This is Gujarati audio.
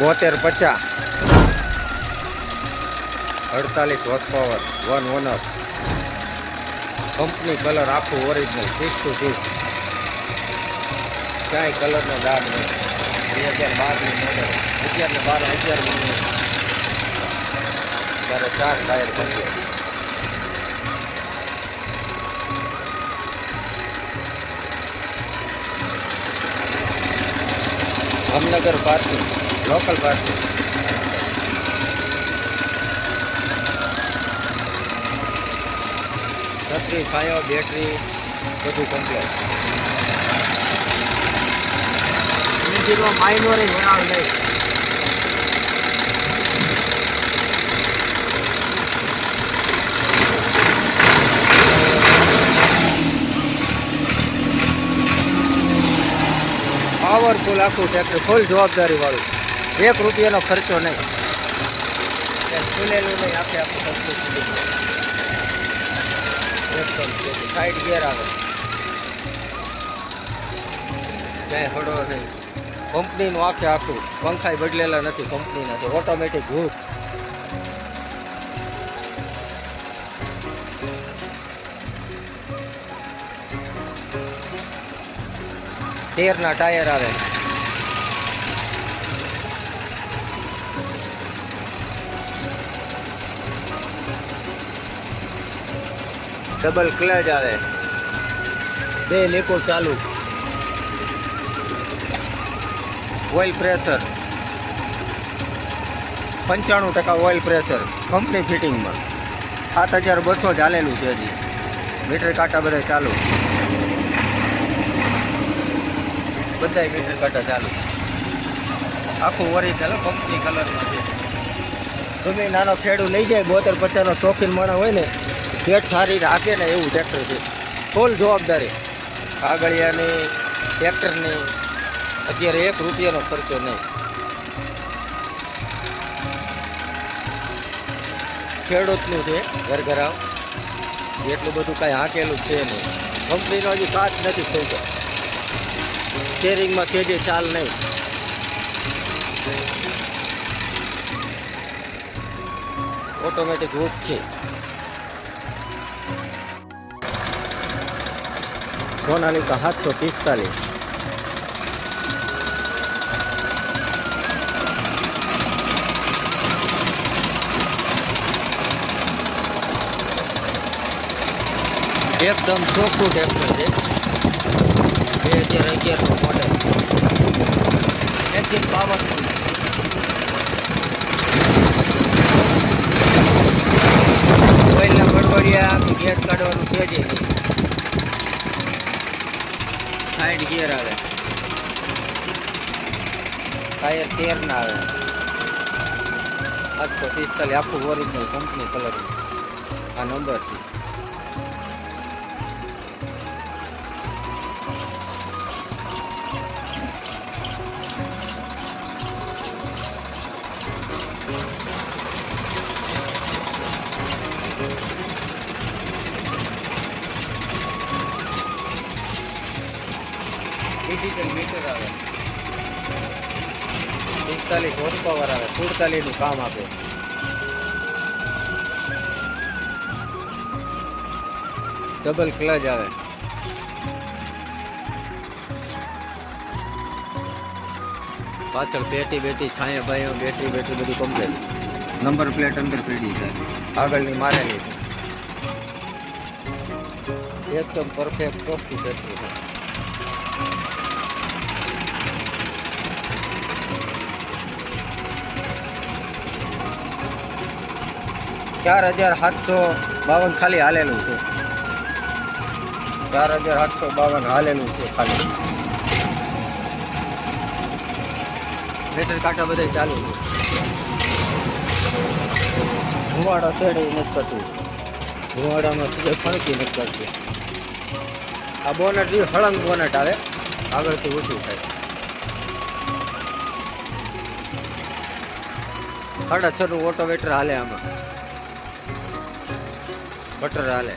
7250 48 horse power 1 honour company colour આખું ઓરિજિનલ 30 to 30 ક્યાંય કલરનો દાગ નહીં 2012ની મોડલ 11 મહિને ત્યારે 4 tyre complete Jamnagar parking local parking છત્રી છાયો બેટરી બધું કમ્પ્લીટ એન્જિનમાં માઇનોર જણાવ નહીં પાવરફુલ આખું ટ્રેક્ટર ફૂલ જવાબદારી વાળું 1 રૂપિયાનો ખર્ચો નહીં ખુલેલું નહીં આખું સાઈડ ગિયર આવે ક્યાંય હળો નહીં કંપનીનું આખું પંખાઈ બદલેલા નથી કંપનીના છે ઓટોમેટિક હૂક તેરના ટાયર આવે ડબલ ક્લચ આવે 2 લીકો ચાલુ oil pressure 95% oil pressure company ફિટિંગમાં 7200 ચાલેલું છે હજી મીટર કાંટા બધા ચાલુ બધા મીટર કાંટા ચાલુ આખું ઓરિજિનલ કંપની કલરમાં છે તમે નાનો ખેડૂત લઈ જાય 7250નો શોખીન માણસ હોય ને પેટ સારી રાખે ને એવું ટ્રેક્ટર છે ફૂલ જવાબદારી આગળિયાની ટ્રેક્ટરની અત્યારે 1 રૂપિયાનો ખર્ચો નહીં ખેડૂતનું છે ઘરઘરાવ એટલું બધું કાંઈ હાંકેલું છે નહીં કંપનીનો હજી કાચ નથી થઈ ગયો સ્ટેરિંગમાં સેજે ચાલ નહીં ઓટોમેટિક હૂક છે સોનાલિકા 745 એકદમ ચોખ્ખું ટ્રેક્ટર છે 2011નું મોડેલ એન્જિન પાવરફુલ ઓઇલના ગડબડિયા ગેસ કાઢવાનું છે જ સાઈડ ગિયર આવે ટાયર 13 ના આવે 745 આખું ઓરિજિનલ કંપની કલરનું આ નંબર છે ડિજિટલ મીટર આવે 45 હોર્સ પાવર આવે 47 નું કામ આપે ડબલ ક્લચ આવે પાછળ બેટી છાયા ભાઈઓ બેટરી બધું કમ્પ્લીટ નંબર પ્લેટ અંદર પડી છે આગળની મારેલી છે એકદમ પરફેક્ટ ચોખ્ખી બેટરી છે 4752 ખાલી હાલેલું છે 4752 હાલેલું છે ખાલી મીટર કાંટા બધા ચાલુ છે ધુવાડા શેડે નથી કરતું ધુવાડામાં સીધે ફણકી નથી કરતું આ બોનટ હળંગ બોનટ આવે આગળથી ઓછું થાય 6.5 નું ઓટોવેટર હાલે આમાં બટર હાલે